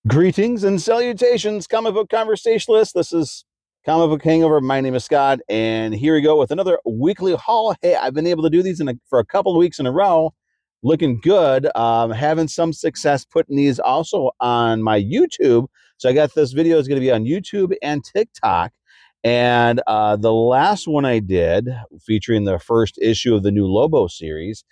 Greetings and salutations, comic book conversationalists. This is Comic Book Hangover. My name is Scott, and here we go with another weekly haul. Hey, I've been able to do these for a couple of weeks in a row. Looking good. Having some success putting these also on my YouTube. So I got this video is going to be on YouTube and TikTok. And the last one I did, featuring the first issue of the new Lobo series,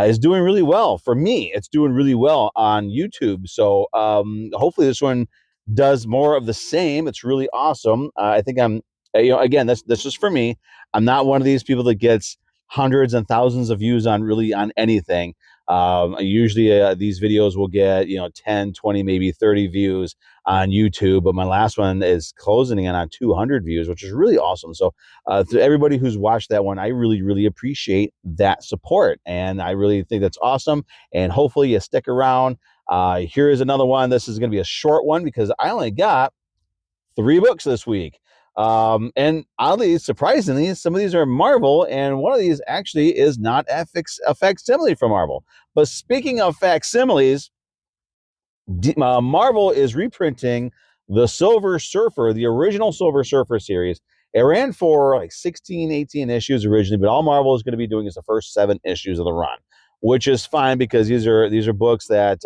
is doing really well for me. It's doing really well on YouTube. So hopefully this one does more of the same. It's really awesome. I think I'm, again, this is for me. I'm not one of these people that gets hundreds and thousands of views on anything. Usually these videos will get 10, 20, maybe 30 views on YouTube, but my last one is closing in on 200 views, which is really awesome. So to everybody who's watched that one, I really appreciate that support, and I really think that's awesome. And hopefully you stick around. Here is another one. This is going to be a short one because I only got 3 books this week. And oddly, surprisingly, some of these are Marvel, and one of these actually is not a facsimile from Marvel. But speaking of facsimiles, Marvel is reprinting the Silver Surfer, the original Silver Surfer series. It ran for like 16, 18 issues originally, but all Marvel is going to be doing is the first 7 issues of the run, which is fine because these are books that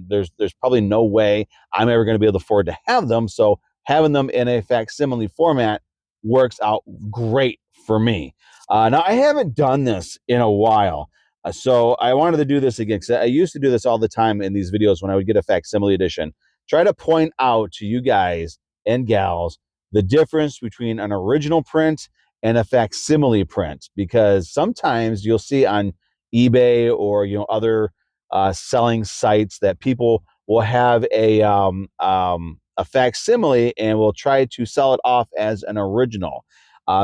there's probably no way I'm ever going to be able to afford to have them. So having them in a facsimile format works out great for me. Now, I haven't done this in a while. So I wanted to do this again because I used to do this all the time in these videos when I would get a facsimile edition. Try to point out to you guys and gals the difference between an original print and a facsimile print, because sometimes you'll see on eBay or other selling sites that people will have a facsimile and will try to sell it off as an original.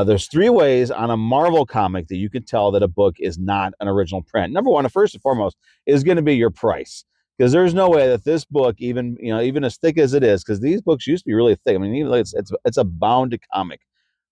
There's 3 ways on a Marvel comic that you can tell that a book is not an original print. Number one, first and foremost, is going to be your price, because there's no way that this book, even as thick as it is, because these books used to be really thick. I mean, even it's a bound comic.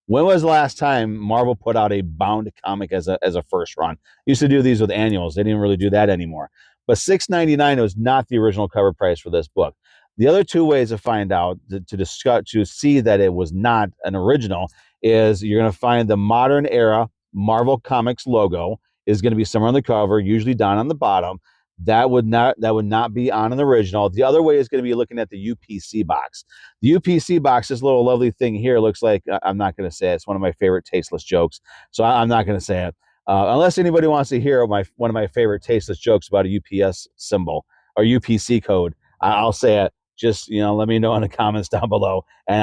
When was the last time Marvel put out a bound comic as a first run? Used to do these with annuals. They didn't really do that anymore. But $6.99 was not the original cover price for this book. The other 2 ways to find out, to see that it was not an original, is you're going to find the modern era Marvel Comics logo is going to be somewhere on the cover, usually down on the bottom. That would not be on an original. The other way is going to be looking at the UPC box. The UPC box, this little lovely thing here, looks like, I'm not going to say it. It's one of my favorite tasteless jokes, so I'm not going to say it. Unless anybody wants to hear one of my favorite tasteless jokes about a UPS symbol or UPC code, I'll say it. Just let me know in the comments down below, and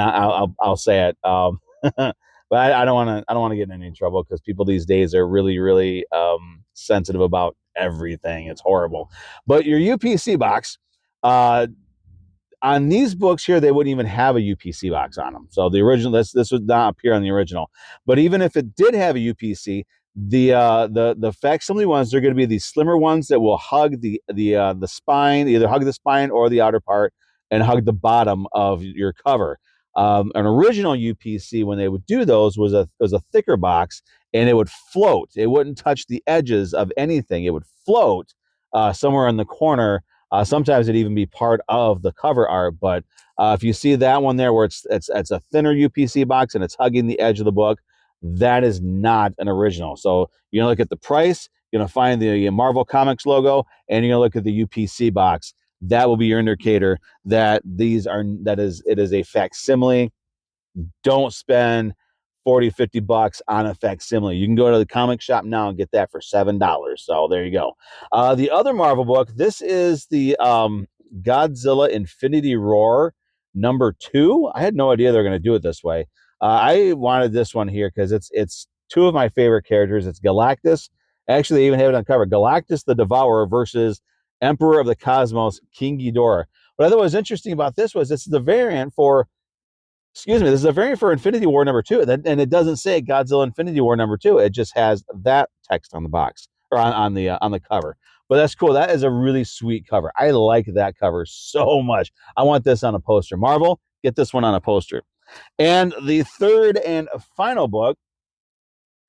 I'll say it. But I don't want to get in any trouble, because people these days are really sensitive about everything. It's horrible. But your UPC box, on these books here, they wouldn't even have a UPC box on them. So the original, this would not appear on the original. But even if it did have a UPC, the facsimile ones, they're going to be the slimmer ones that will hug the spine, either hug the spine or the outer part, and hug the bottom of your cover. An original UPC, when they would do those, was a thicker box, and it would float. It wouldn't touch the edges of anything. It would float somewhere in the corner. Sometimes it'd even be part of the cover art. But if you see that one there, where it's a thinner UPC box and it's hugging the edge of the book, that is not an original. So you're gonna look at the price, you're gonna find the Marvel Comics logo, and you're gonna look at the UPC box. That will be your indicator that it is a facsimile. Don't spend 40, 50 bucks on a facsimile. You can go to the comic shop now and get that for $7. So there you go. The other Marvel book, this is the Godzilla Infinity Roar #2. I had no idea they were going to do it this way. I wanted this one here because it's 2 of my favorite characters. It's Galactus. Actually, they even have it on cover. Galactus the Devourer versus Emperor of the Cosmos, King Ghidorah. What I thought was interesting about this was this is the variant for, this is a variant for Infinity War #2, and it doesn't say Godzilla Infinity War #2. It just has that text on the box, or on the cover. But that's cool. That is a really sweet cover. I like that cover so much. I want this on a poster. Marvel, get this one on a poster. And the third and final book,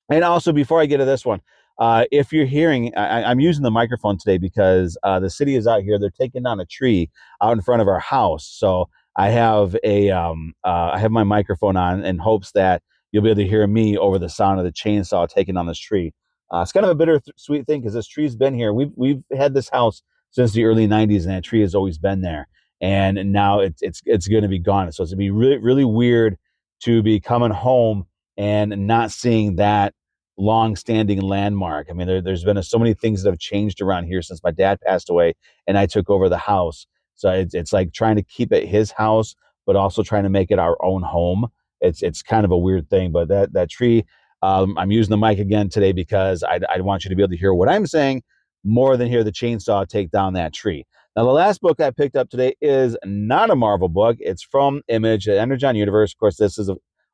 and also before I get to this one, If you're hearing, I'm using the microphone today because the city is out here. They're taking down a tree out in front of our house. So I have I have my microphone on in hopes that you'll be able to hear me over the sound of the chainsaw taking down this tree. It's kind of a sweet thing because this tree's been here. We've had this house since the early '90s, and that tree has always been there. And now it's going to be gone. So it's going to be really really weird to be coming home and not seeing that long-standing landmark. I mean, there's been so many things that have changed around here since my dad passed away and I took over the house. So it's like trying to keep it his house, but also trying to make it our own home. It's kind of a weird thing, but that tree. I'm using the mic again today because I want you to be able to hear what I'm saying more than hear the chainsaw take down that tree. Now, the last book I picked up today is not a Marvel book. It's from Image, the Energon Universe. Of course, this is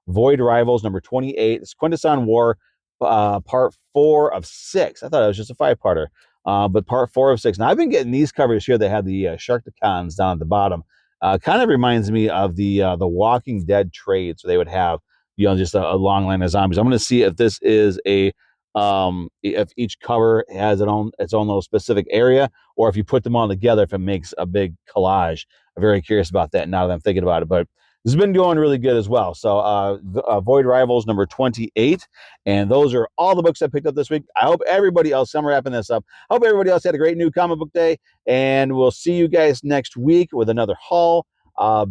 Void Rivals, number 28. It's Quintesson War, part 4 of 6. I thought it was just a 5-parter, but part 4 of 6. Now, I've been getting these covers here. They have the Sharkticons down at the bottom. Kind of reminds me of the Walking Dead trade. So they would have, just a long line of zombies. I'm going to see if this is if each cover has its own little specific area, or if you put them all together, if it makes a big collage. I'm very curious about that now that I'm thinking about it. But this has been going really good as well. So Void Rivals number 28. And those are all the books I picked up this week. I hope everybody else, I'm wrapping this up. I hope everybody else had a great new comic book day. And we'll see you guys next week with another haul.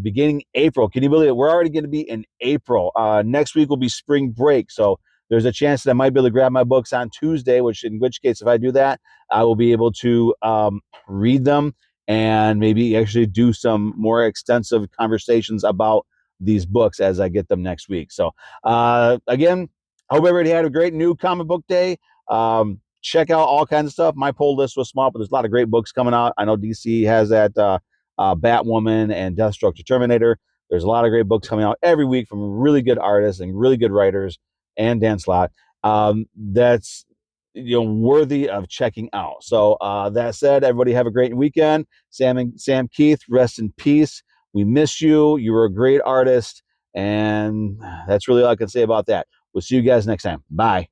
Beginning April. Can you believe it? We're already going to be in April. Next week will be spring break. So there's a chance that I might be able to grab my books on Tuesday, in which case, if I do that, I will be able to read them and maybe actually do some more extensive conversations about these books as I get them next week. So again, I hope everybody had a great new comic book day. Check out all kinds of stuff. My pull list was small, but there's a lot of great books coming out. I know DC has that Batwoman and Deathstroke to Terminator. There's a lot of great books coming out every week from really good artists and really good writers and Dan Slott. That's worthy of checking out. So that said, everybody have a great weekend. Sam Keith, rest in peace. We miss you. You were a great artist, and that's really all I can say about that. We'll see you guys next time. Bye.